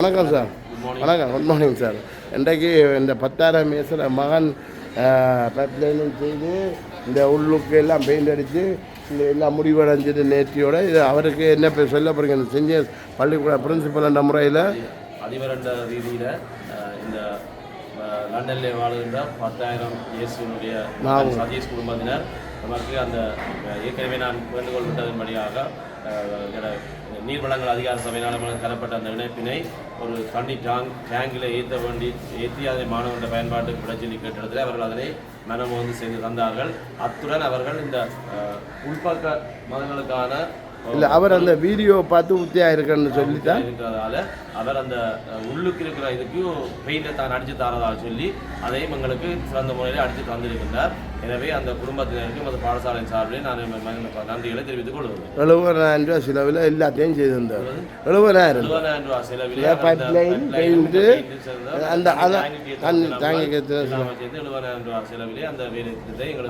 வணக்கம் சார். வணக்கம், good morning sir. இன்றைக்கு இந்த 10,000 மேசில் மகன் பைப்லைனும் செய்து இந்த உள்ளுக்கு எல்லாம் பெயிண்ட் அடித்து இந்த எல்லாம் முடிவடைஞ்சிட்டு நேற்றியோட இது அவருக்கு என்ன பேர் சொல்ல போகிறீங்க? இந்த செஞ்ச பள்ளிக்கூட பிரின்சிபல் என்ற முறையில் அதிபர் என்ற ரீதியில் இந்த லண்டனில் வாழுகின்ற 10,000 இயேசுனுடைய சதீஷ் குடும்பத்தினர் நமக்கு அந்த ஏற்கனவே நான் வேண்டுகோள் விட்டதன்படியாக நீர்வளங்கள் அதிகார சபையினால் தரப்பட்ட அந்த இணைப்பினை ஒரு தண்ணி டேங்கில் ஏற்றி அதை மாணவர்கள் பயன்பாட்டுக்கு விடச்சொல்லி கேட்டெடுத்து அவர்கள் அதனை மனம் செய்து தந்தார்கள். அத்துடன் அவர்கள் இந்த உள்பக்க மதங்களுக்கான இல்லை அவர் அந்த வீடியோ பார்த்து உத்தியாக இருக்குன்னு சொல்லித்தான் இருக்கிறதால அவர் அந்த உள்ளுக்கு இருக்கிற இதுக்கும் பெயிண்டை தான் அடித்து தரதாக சொல்லி அதையும் எங்களுக்கு சிறந்த முறையில் அடித்து தந்திருக்கின்றார். எனவே அந்த குடும்பத்தினருக்கும் அந்த பாடசாலையின் சார்பிலே நான் நன்றிகளை தெரிவித்துக் கொள்வேன். 70,000 ரூபா செலவில் எல்லாத்தையும் செய்திருந்தார். 70,000 ரூபா செலவில்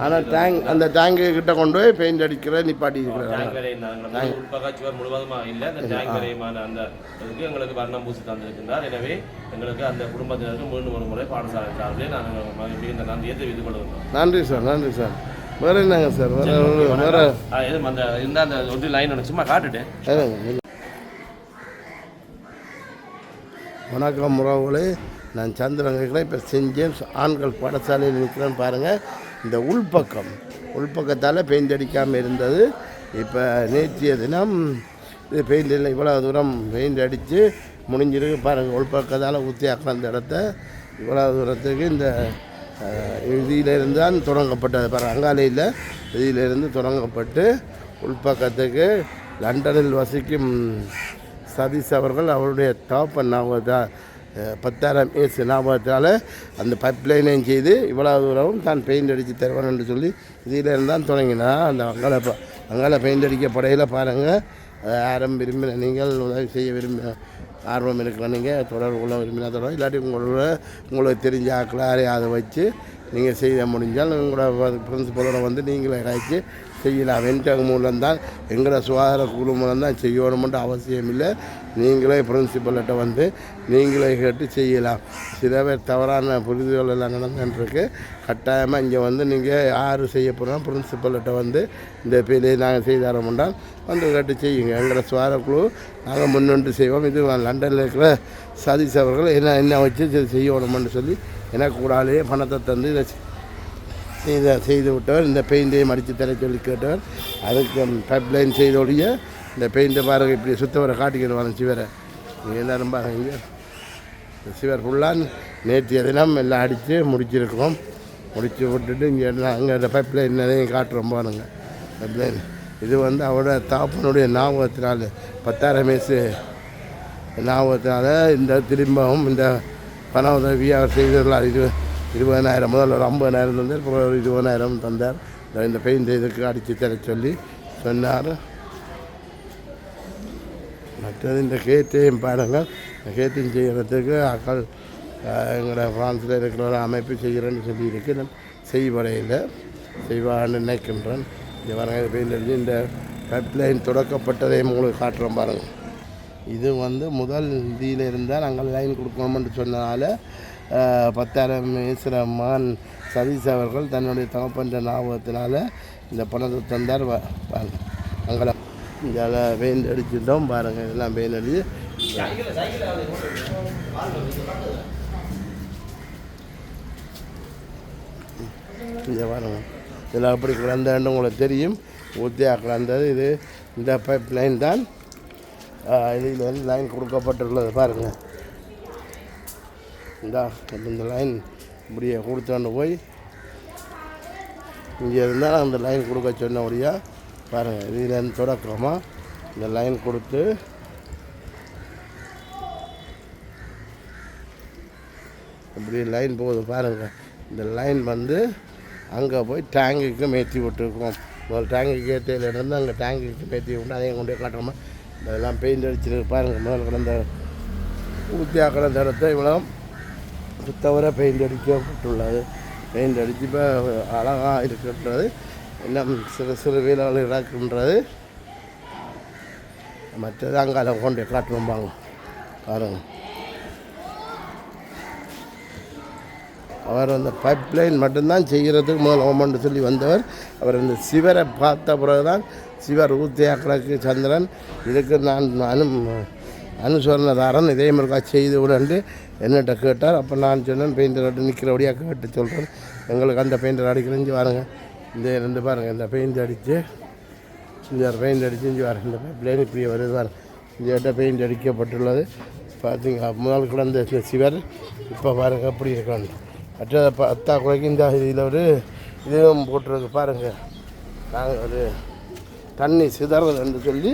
அந்த அந்த டேங்கு கிட்ட கொண்டு போய் பெயிண்ட் அடிக்கிற நிப்பாட்டி இருக்கிறார். உட்பகச்சுவர் முழுவதுமாக இல்லை, அந்த டேங்க் வரையுமான அந்த இதுக்கு எங்களுக்கு வர்ணம் பூசி தந்திருக்கின்றார். எனவே எங்களுக்கு அந்த குடும்பத்தினருக்கு மீண்டும் ஒரு முறை பாடசாலை சார்பிலே நான் மிகுந்த நன்றியை தெரிவித்துக் கொள்கிறோம். நன்றி சார், நன்றி சார். வேறு என்னங்க சார்? வேறு அந்த இருந்தால் அந்த ஒரு லைன் ஒன்று சும்மா காட்டுட்டேன். வணக்கம் உறவுகளே, நான் சந்திரன் இருக்கிறேன். இப்போ சென்ட் ஜேம்ஸ் ஆண்கள் பாடசாலையில் நிற்கிறேன்னு பாருங்கள். இந்த உள்பக்கத்தால் பெயிண்ட் அடிக்காமல் இருந்தது. இப்போ நேற்றைய தினம் இது பெயிண்டில் இவ்வளோ தூரம் பெயிண்ட் அடித்து முடிஞ்சிருக்கு பாருங்கள். உள்பக்கத்தால் ஊற்றியாக்கிற அந்த இடத்த இவ்வளோ தூரத்துக்கு இந்த இதிலிருந்து தான் தொடங்கப்பட்டது பாருங்கள். அங்காலையில் இதிலிருந்து தொடங்கப்பட்டு உள்பக்கத்துக்கு லண்டனில் வசிக்கும் சதீஷ் அவர்கள் அவருடைய தகப்பன் ஞாபகத்தால் 10,000 ஏசு ஞாபகத்தால் அந்த பைப்லைனையும் செய்து இவ்வளோ தூரமும் தான் பெயிண்ட் அடித்து தருவான் என்று சொல்லி இதிலிருந்து தான் தொடங்கினா அந்த அங்கால பெயிண்ட் அடிக்கப்படையில் பாருங்கள். யாரும் விரும்பின நீங்கள் உதவி செய்ய ஆர்வம் இருக்கிற நீங்கள் தொடர்பு கொள்ள விரும்பினா தொடர்பு, இல்லாட்டி உங்களுக்கு தெரிஞ்ச ஆக்களை அதை வச்சு நீங்கள் செய்ய முடிஞ்சால் உங்களோட பிரின்சிபலோட வந்து நீங்களே இறக்கி செய்யலாம். வென்டங் மூலம்தான் எங்களோட சுகாதார குழு மூலம்தான் செய்யணுமென்ற அவசியம் இல்லை. நீங்களே பிரின்சிபல்கிட்ட வந்து நீங்களே கேட்டு செய்யலாம். சில பேர் தவறான புரிதல்கள் எல்லாம் நடந்துருக்கு. கட்டாயமாக இங்கே வந்து நீங்கள் யார் செய்ய போகிறோம் பிரின்சிபல்கிட்ட வந்து இந்த பேரையை நாங்கள் செய்தாரோம்ன்றால் வந்து கேட்டு செய்யுங்க. எங்களோட சுகாதார குழு நாங்கள் முன்னின்று செய்வோம். இது லண்டனில் இருக்கிற சதீஷ் அவர்கள் என்ன வச்சு செய்யணுமென்று சொல்லி எனக்கு கூடாலேயே பணத்தை தந்து இதை செய்து விட்டவர். இந்த பெயிண்டையும் அடித்து தர சொல்லி கேட்டவர். அதுக்கு பைப்லைன் செய்தோடைய இந்த பெயிண்ட்டை பாருங்கள். இப்படி சுத்தவரை காட்டிக்கிடுவாங்க சிவரை. நீங்கள் எல்லோரும் பாருங்க. சிவர் ஃபுல்லாக நேற்றைய தினம் எல்லாம் அடித்து முடிச்சிருக்கோம். முடித்து விட்டுட்டு இங்கே அங்கே இந்த பைப்லைன் நிறைய காட்டுறோம் பாருங்க. பைப்லைன் இது வந்து அவரோட தாப்பனுடைய ஞாபகத்தினால 10,000 மேசு ஞாபகத்தினால இந்த திரும்பவும் இந்த பண உதவி அவர் செய்தவர்களால் 20,000 முதல்ல ஒரு 50,000 தந்தார். அப்புறம் ஒரு 20,000 தந்தார். இந்த பெயிண்ட் இதுக்கு அடித்து தர சொல்லி சொன்னார். மற்றது இந்த கேட்டையும் பாருங்கள். இந்த கேட்டையும் செய்கிறதுக்கு அக்கள் எங்களோட ஃப்ரான்ஸில் இருக்கிற ஒரு அமைப்பு செய்கிறேன்னு சொல்லியிருக்கு. செய்வடையில் செய்வான்னு நினைக்கின்றேன். இந்த பாருங்கள் பெயிண்ட் அடித்து இந்த பைப்லைன் தொடக்கப்பட்டதையும் உங்களுக்கு காட்டுறோம் பாருங்கள். இது வந்து முதல் இதில் இருந்தால் நாங்கள் லைன் கொடுக்கணும்னு சொன்னதால் 10,000 மேசுகிற மகன் சதீஷ் அவர்கள் தன்னுடைய தகப்பன்ற ஞாபகத்தினால இந்த பணத்தை தந்தார். பாருங்கள் அங்கே இங்கே பெயிண்ட் அடிச்சுட்டோம் பாருங்கள். இதெல்லாம் பெயிண்ட் அடிச்சு இங்கே பாருங்கள். இதில் அப்படி கிடந்தாண்டு உங்களுக்கு தெரியும். ஊத்தியாக கிடந்தது இது. இந்த பைப் லைன் தான் இதில் லைன் கொடுக்கப்பட்டுள்ளது பாருங்கள். இந்த லைன் இப்படியே கொடுத்தாண்டு போய் இங்கே இருந்தால் அந்த லைன் கொடுக்க சொன்னபடியாக பாருங்கள். இதில் தொடக்கமாக இந்த லைன் கொடுத்து இப்படி லைன் போகுது பாருங்கள். இந்த லைன் வந்து அங்கே போய் டேங்குக்கு மேற்றி விட்டுருக்கோம். முதல் டேங்குக்கு ஏற்றியிலேருந்து அங்கே டேங்குக்கு மேற்றி விட்டு அதையும் கொண்டு போய் காட்டுறோமா. இதெல்லாம் பெயிண்ட் அடிச்சிருக்கு பாருங்கள். முதல் கிடந்த ஊற்றியாக கிடந்த இடத்த இவ்வளோ சுத்தவரை பெயிண்ட் அடிக்கப்பட்டுள்ளது. பெயிண்ட் அடித்து இப்போ அழகாக இருக்கின்றது. இன்னும் சிறு சிறு வீரர்கள் இறக்குன்றது. மற்றது அங்கால கொண்டு காட்டுவாங்க பாருங்கள். அவர் அந்த பைப் லைன் மட்டும்தான் செய்கிறதுக்கு முதல் ஓமன்னு சொல்லி வந்தவர். அவர் அந்த சிவரை பார்த்த பிறகு தான் சிவர் ஊத்தியாக்களுக்கு சந்திரன் இதுக்கு நான் அனுசரணதாரன் இதே மாதிரிக்கா செய்து விடண்டு என்னட்ட கேட்டார். அப்போ நான் சொன்னேன் பெயிண்டர் அடி நிற்கிறபடியாக கேட்டு சொல்கிறேன், எங்களுக்கு அந்த பெயிண்டர் அடிக்கிறேஞ்சு பாருங்க. இந்த ரெண்டு பாருங்கள், இந்த பெயிண்ட் அடித்து இந்த பெயிண்ட் அடித்து இஞ்சி வரேன். இந்த பைப்லைன் இப்படி வருது பாருங்க. இந்த இடத்த பெயிண்ட் அடிக்கப்பட்டுள்ளது பார்த்தீங்க. முதல் கிடந்த இந்த சிவர் இப்போ பாருங்கள் அப்படி இருக்காங்க. மற்ற பத்தா குறைக்கு இந்த இதில் ஒரு இதுவும் போட்டுருக்கு பாருங்கள். நாங்கள் ஒரு தண்ணி சிதறதுன்னு சொல்லி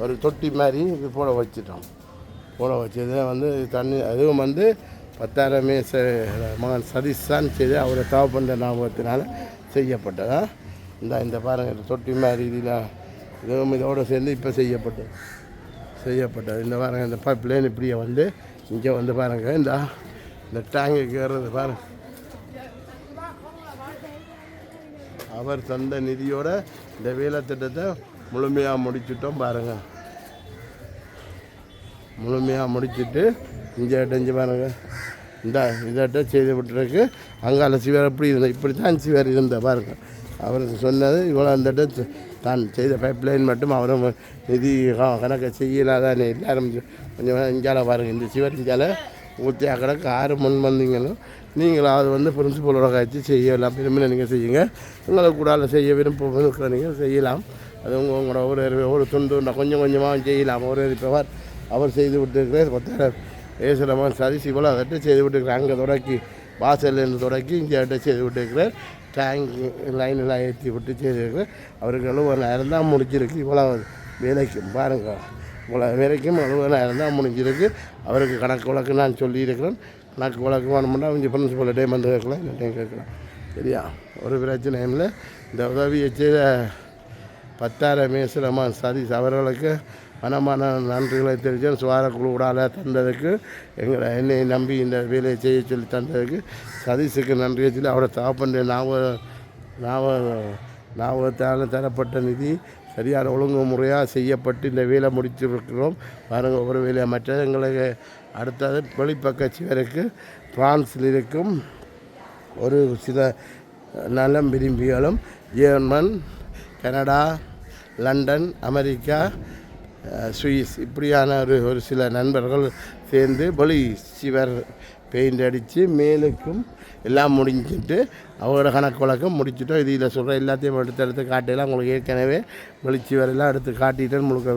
ஒரு தொட்டி மாதிரி இது போட வச்சுட்டோம். போட வச்சது வந்து தண்ணி அதுவும் வந்து 10,000 மேச மகன் சதீஷ் தான் செய்து அவரை தவ பண்ணுற ஞாபகத்தினால செய்யப்பட்டதா. இந்த பாருங்கள் தொட்டி மாதிரி இதில் இதுவும் இதோடு சேர்ந்து இப்போ செய்யப்பட்டது. இந்த பாருங்கள் இந்த பைப்லைன் இப்படியே வந்து இங்கே வந்து பாருங்கள் இந்த டேங்குக்கு ஏறுறது பாருங்கள். அவர் தந்த நிதியோட இந்த வேலை திட்டத்தை முழுமையாக முடிச்சுட்டோம் பாருங்கள். முழுமையாக முடிச்சுட்டு இங்கே இடைஞ்சு பாருங்கள். இதட்ட செய்து விட்டுருக்கு. அங்கால சிவர் எப்படி இருந்தது, இப்படி தான் சிவர் இருந்த பாருங்கள். அவர் சொன்னது இவ்வளோ அந்த தான் செய்த பைப்லைன் மட்டும் அவரும் நிதி கணக்கை செய்யலாதானே எல்லாரும் கொஞ்சம் இங்கால பாருங்கள். இந்த சிவர் இங்கால ஊற்றியா கிடக்கு 6 முன் வந்தீங்களும் நீங்களும் அது வந்து பிரின்சிபலோட காய்ச்சி செய்யலாம். விரும்பின நீங்கள் செய்யுங்க. உங்களை கூட செய்ய விரும்ப நீங்கள் செய்யலாம். அது உங்களோட ஒரு துண்டு கொஞ்சம் கொஞ்சமாக செய்யலாம். இப்போ அவர் செய்து விட்டுருக்கிறார். 10,000 ஏசுரமாக சரி இவ்வளோ அதட்ட செய்து விட்டுருக்கிறார். அங்கே தொடக்கி வாசல்லேருந்து தொடக்கி இங்கே அட்ட செய்து விட்டுருக்கிறார். டேங்க் லைனெல்லாம் ஏற்றி விட்டு செய்திருக்கிறார். அவருக்கு 70,000 தான் முடிச்சிருக்கு. இவ்வளோ வேலைக்கும் பாருங்கள், இவ்வளோ வேலைக்கும் 70,000 தான் முடிஞ்சிருக்கு. அவருக்கு கணக்கு வழக்கு நான் சொல்லியிருக்கிறேன். கணக்கு வழக்கு வேணும்னா அவங்க பிரின்சிபல் டைம் வந்து கேட்கலாம், இந்த டைம் கேட்கலாம். சரியா, ஒரு பிரச்சனையும் இல்லை. இந்த உதவியை செய்த 10,000 மேசரமாக சதீஷ் அவர்களுக்கு மனமான நன்றிகளை தெரிவித்தேன். சுவாரக்குழு கூடால தந்ததுக்கு என்னை நம்பி இந்த வேலையை செய்ய சொல்லி தந்ததுக்கு சதீஷுக்கு நன்றியை சொல்லி அவரை தாப்பண்ட ஞாபகத்தால் தரப்பட்ட நிதி சரியான ஒழுங்கு முறையாக செய்யப்பட்டு இந்த வேலை முடிச்சிருக்கிறோம் பாருங்கள். ஒவ்வொரு வேலையாக மற்ற எங்களுக்கு அடுத்தது வெளிப்பக்க சிவருக்கு பிரான்ஸில் இருக்கும் ஒரு சில நலம் விரும்பிகளும் German, Canada, London, America, Swiss இப்படியான ஒரு சில நண்பர்கள் சேர்ந்து வெளி சிவர் பெயிண்ட் அடித்து மேலுக்கும் எல்லாம் முடிஞ்சிட்டு அவரோட கணக்கு வழக்கம் முடிச்சுட்டோம். இதில் சொல்கிற எல்லாத்தையும் எடுத்து காட்டிலாம் உங்களுக்கு ஏற்கனவே வெளிச்சிவரெல்லாம் எடுத்து காட்டிட்டு முழுக்க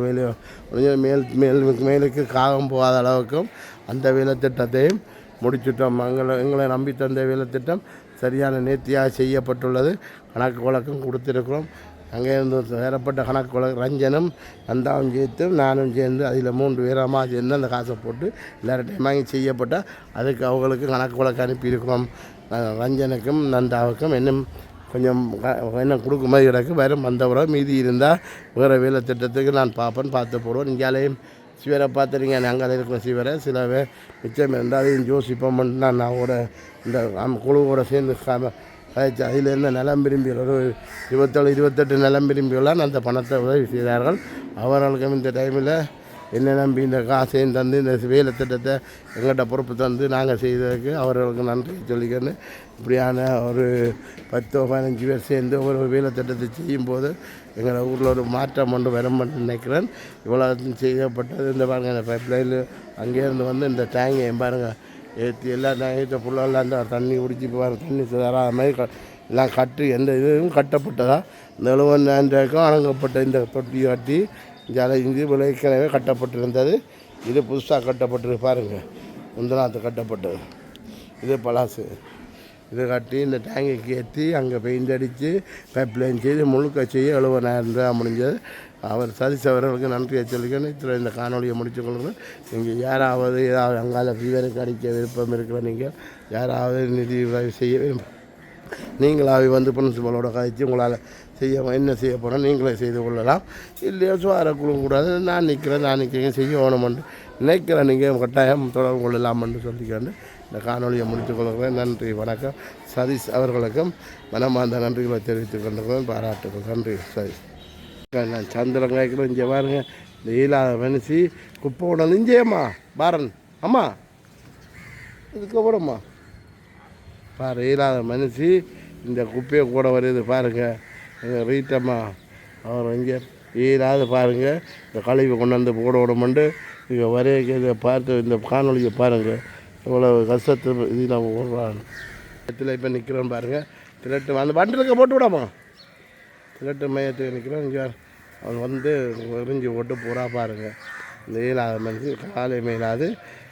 மேலுக்கு காகம் போகாத அளவுக்கும் அந்த வேலை திட்டத்தையும் முடிச்சுட்டோம். எங்களை நம்பி தந்த வேலை திட்டம் சரியான நேர்த்தியாக செய்யப்பட்டுள்ளது. கணக்கு வழக்கம் கொடுத்துருக்குறோம். அங்கே இருந்து வேறப்பட்ட கணக்கு வழக்கு ரஞ்சனும் நந்தாவும் சேர்த்து நானும் சேர்ந்து அதில் 3 பேரமாக சேர்ந்து அந்த காசை போட்டு எல்லாரும் டைம் வாங்கி செய்யப்பட்டால் அதுக்கு அவங்களுக்கு கணக்கு வழக்கு அனுப்பியிருக்கிறோம். ரஞ்சனுக்கும் நந்தாவுக்கும் இன்னும் கொஞ்சம் என்ன கொடுக்க மாதிரி கிடக்கு. வேறு வந்தவரை மீதி இருந்தால் வேறு வேலை திட்டத்துக்கு நான் பார்த்து போடுவேன். இங்கேயும் சிவரை பார்த்துறீங்க, அங்கே இருக்கிற சிவரை சில மிச்சம் இருந்தால் அதையும் யோசிப்போம். நான் அவரோட இந்த குழுவோட சேர்ந்து அதில் இருந்த நலம் விரும்பிகள் ஒரு 27-28 நலம் விரும்பிகளால் அந்த பணத்தை உதவி செய்தார்கள். அவர்களுக்கும் இந்த டைமில் என்ன நம்பி இந்த காசையும் தந்து இந்த வேலை திட்டத்தை எங்கள்கிட்ட பொறுப்பு தந்து நாங்கள் செய்ததுக்கு அவர்களுக்கு நன்றி சொல்லிக்கணும். இப்படியான ஒரு 10-15 பேர் சேர்ந்து ஒரு வேலை திட்டத்தை செய்யும்போது எங்கள் ஊரில் ஒரு மாற்றம் ஒன்று வரும்னு நினைக்கிறேன். இவ்வளோ செய்யப்பட்டது இந்த பாருங்கள், இந்த பைப்லைனில் அங்கேருந்து வந்து இந்த டேங்கை பாருங்கள் ஏற்றி எல்லாம் டேங்கிட்ட ஃபுல்லாக அந்த தண்ணி குடிச்சு பாருங்கள். தண்ணி தராத மாதிரி எல்லாம் கட்டு எந்த இதுவும் கட்டப்பட்டதா. இந்த 70,000 அடங்கப்பட்ட இந்த தொட்டி கட்டி இஞ்சி விளைக்கனவே கட்டப்பட்டிருந்தது. இது புதுசாக கட்டப்பட்டிருக்கு பாருங்கள், முந்தநாத்து கட்டப்பட்டது. இது பலாசு. இது கட்டி இந்த டேங்குக்கு ஏற்றி அங்கே பெயிண்ட் அடித்து பைப்லைன் செய்து முழுக்க செய்ய 70,000 முடிஞ்சது. அவர் சதீஷ் அவர்களுக்கு நன்றியை சொல்லிக்கணும். இதில் இந்த காணொலியை முடிச்சு கொள்ளுங்கள். நீங்கள் யாராவது ஏதாவது அங்கால ஃபீவருக்கு அடிக்க விருப்பம் இருக்கிற நீங்கள் யாராவது நிதி உதவி செய்ய விரும்பும் நீங்களாகவே வந்து பிரின்சிபலோட கழித்து உங்களால் என்ன செய்ய போனால் நீங்களே செய்து கொள்ளலாம். இல்லையோ சுவாரக்குழு கூடாது, நான் நிற்கிறேன் செய்ய வேணுமென்று நினைக்கிறேன். நீங்கள் கட்டாயம் தொடர்பு கொள்ளலாம்னு சொல்லிக்கொண்டு இந்த காணொலியை முடித்துக் கொள்கிறேன். நன்றி, வணக்கம். சதீஷ் அவர்களுக்கும் மனமார்ந்த நன்றிகளை தெரிவித்துக் கொண்டிருக்கிறேன். பாராட்டுகள். நன்றி சதீஷ். நான் சந்திரன் காய்க்கிறேன். இங்கே பாருங்க, இந்த ஈலாத மனுஷி குப்பை உடனே இஞ்சேம்மா பாரன் அம்மா இதுக்கப்புறம்மா பாரு இயலாத மனுஷி இந்த குப்பையை கூட வருது பாருங்கள். எங்கள் ரீட்டம்மா அவர் இங்கே இயலாது பாருங்கள். இந்த கழிவை கொண்டு வந்து போட விடமுண்டு இங்கே வரைய இதை பார்த்து இந்த காணொலியை பாருங்கள். இவ்வளோ கஷ்டத்தை இதில் ஓடுறான் இடத்துல இப்போ நிற்கிறோம் பாருங்கள். திரட்டு அந்த வண்டிலுக்கு போட்டு விடாமா திரட்டு மையத்துக்கு நிற்கிறோம். இங்கே அவன் வந்து எரிஞ்சு போட்டு பூரா பாருங்கள். இந்த இயலாத மனுஷி காலை மேலாது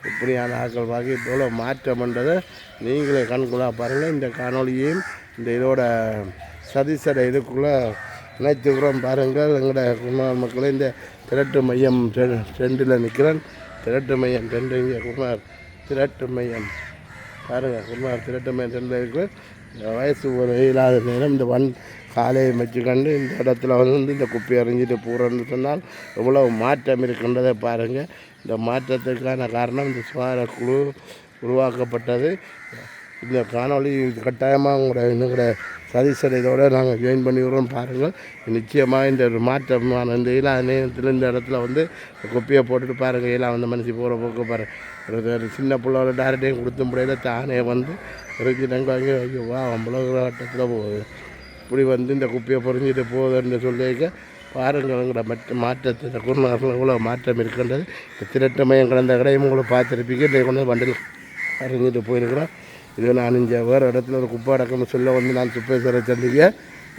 இப்படியான ஆட்கள் பார்க்க இவ்வளோ மாற்றம்ன்றதை நீங்களே கண்கூடாக பாருங்கள். இந்த காணொலியையும் இந்த இதோட சதிசடை இதுக்குள்ளே இணைத்துக்கிறோம் பாருங்கள். எங்களோட குமார் மக்களே இந்த திரட்டு மையம் ரெண்டில் நிற்கிறேன். திரட்டு மையம் ரெண்டு இங்கே குமார் திரட்டு மையம் பாருங்கள். குமார் திரட்டு மையம் ரெண்டில் இருக்கிற வயசு ஒரு இல்லாத நேரம் இந்த காலையை வச்சுக்கண்டு இந்த இடத்துல வந்து இந்த குப்பை அறிஞ்சிட்டு போகிறோன்னு சொன்னால் எவ்வளோ மாற்றம் இருக்கின்றதை பாருங்கள். இந்த மாற்றத்துக்கான காரணம் இந்த சுகாதார குழு உருவாக்கப்பட்டது. இந்த காணொலி கட்டாயமாக உங்களோட சதிசடையோடு நாங்கள் ஜாயின் பண்ணிக்கிறோம் பாருங்கள். நிச்சயமாக இந்த ஒரு மாற்றமான இந்த இயலாத நேரத்தில் இந்த இடத்துல வந்து குப்பையை போட்டுட்டு பாருங்கள். இயலாம் வந்த மனுஷி போகிற போக்க பாருங்கள். ஒரு சின்ன பிள்ளையோட டேரக்டையும் கொடுத்த முடியல தானே வந்து இறக்கிட்டாங்க. வாங்கி ஐயோவா அம்பளவு வட்டத்தில் போகுது இப்படி வந்து இந்த குப்பையை பொறிஞ்சிட்டு போகுதுன்னு சொல்லிக்க பாருங்கள்ங்கிற மாற்றத்தை குருநாட்டில் இவ்வளோ மாற்றம் இருக்கின்றது. இந்த திரட்டு மையம் கடந்த கடையும் உங்களை பார்த்துருப்பீங்க. இன்றைக்கு கொண்டு வண்டில் அறிஞ்சிட்டு போயிருக்கிறோம். இது நான் இங்கே வேறு இடத்துல ஒரு குப்பை அடக்கம்னு சொல்ல வந்து நான் சுப்பேஸ்வர சந்திக்க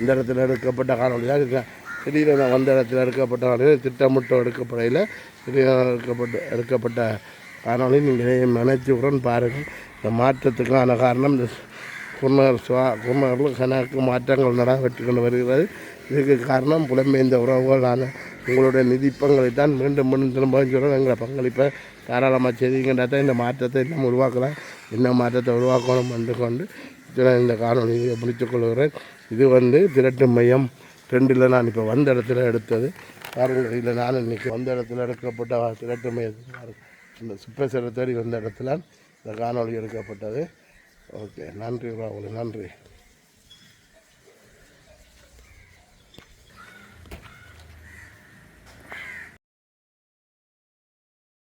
இந்த இடத்துல எடுக்கப்பட்ட காணொலி தான் இருக்கேன். திடீர்னு நான் வந்த இடத்துல எடுக்கப்பட்ட காணொலி திட்டமிட்டு எடுக்கப்படையில் திடீர்னு எடுக்கப்பட்ட காணொலி நீங்கள் நினைச்சு உடன் பாருங்கள். இந்த மாற்றத்துக்கான காரணம் இந்த குருணர்கள் கணக்கு மாற்றங்கள் நடைபெற்று கொண்டு வருகிறது. இதுக்கு காரணம் புலம்பெயர்ந்த உறவுகளான உங்களுடைய நிதிப்பங்களை தான் மீண்டும் மீண்டும் திரும்ப சொல்கிறோம். எங்களை பங்களிப்பை தாராளமாக செய்திங்கன்னா தான் இந்த மாற்றத்தை இன்னும் உருவாக்கலாம். என்ன மாற்றத்தை உருவாக்கணும் என்று கொண்டு இந்த காணொலியை முடித்துக் கொள்கிறேன். இது வந்து திரட்டு மையம் ரெண்டில் நான் இப்போ வந்த இடத்துல எடுத்தது பாருங்கள். இதில் நான் இன்றைக்கி வந்த இடத்துல எடுக்கப்பட்ட திரட்டு மையத்தில் இந்த சுப்பேஸ்வரர் தேடி வந்த இடத்துல இந்த காணொலி எடுக்கப்பட்டது. ஓகே, நன்றி ராகுல், நன்றி.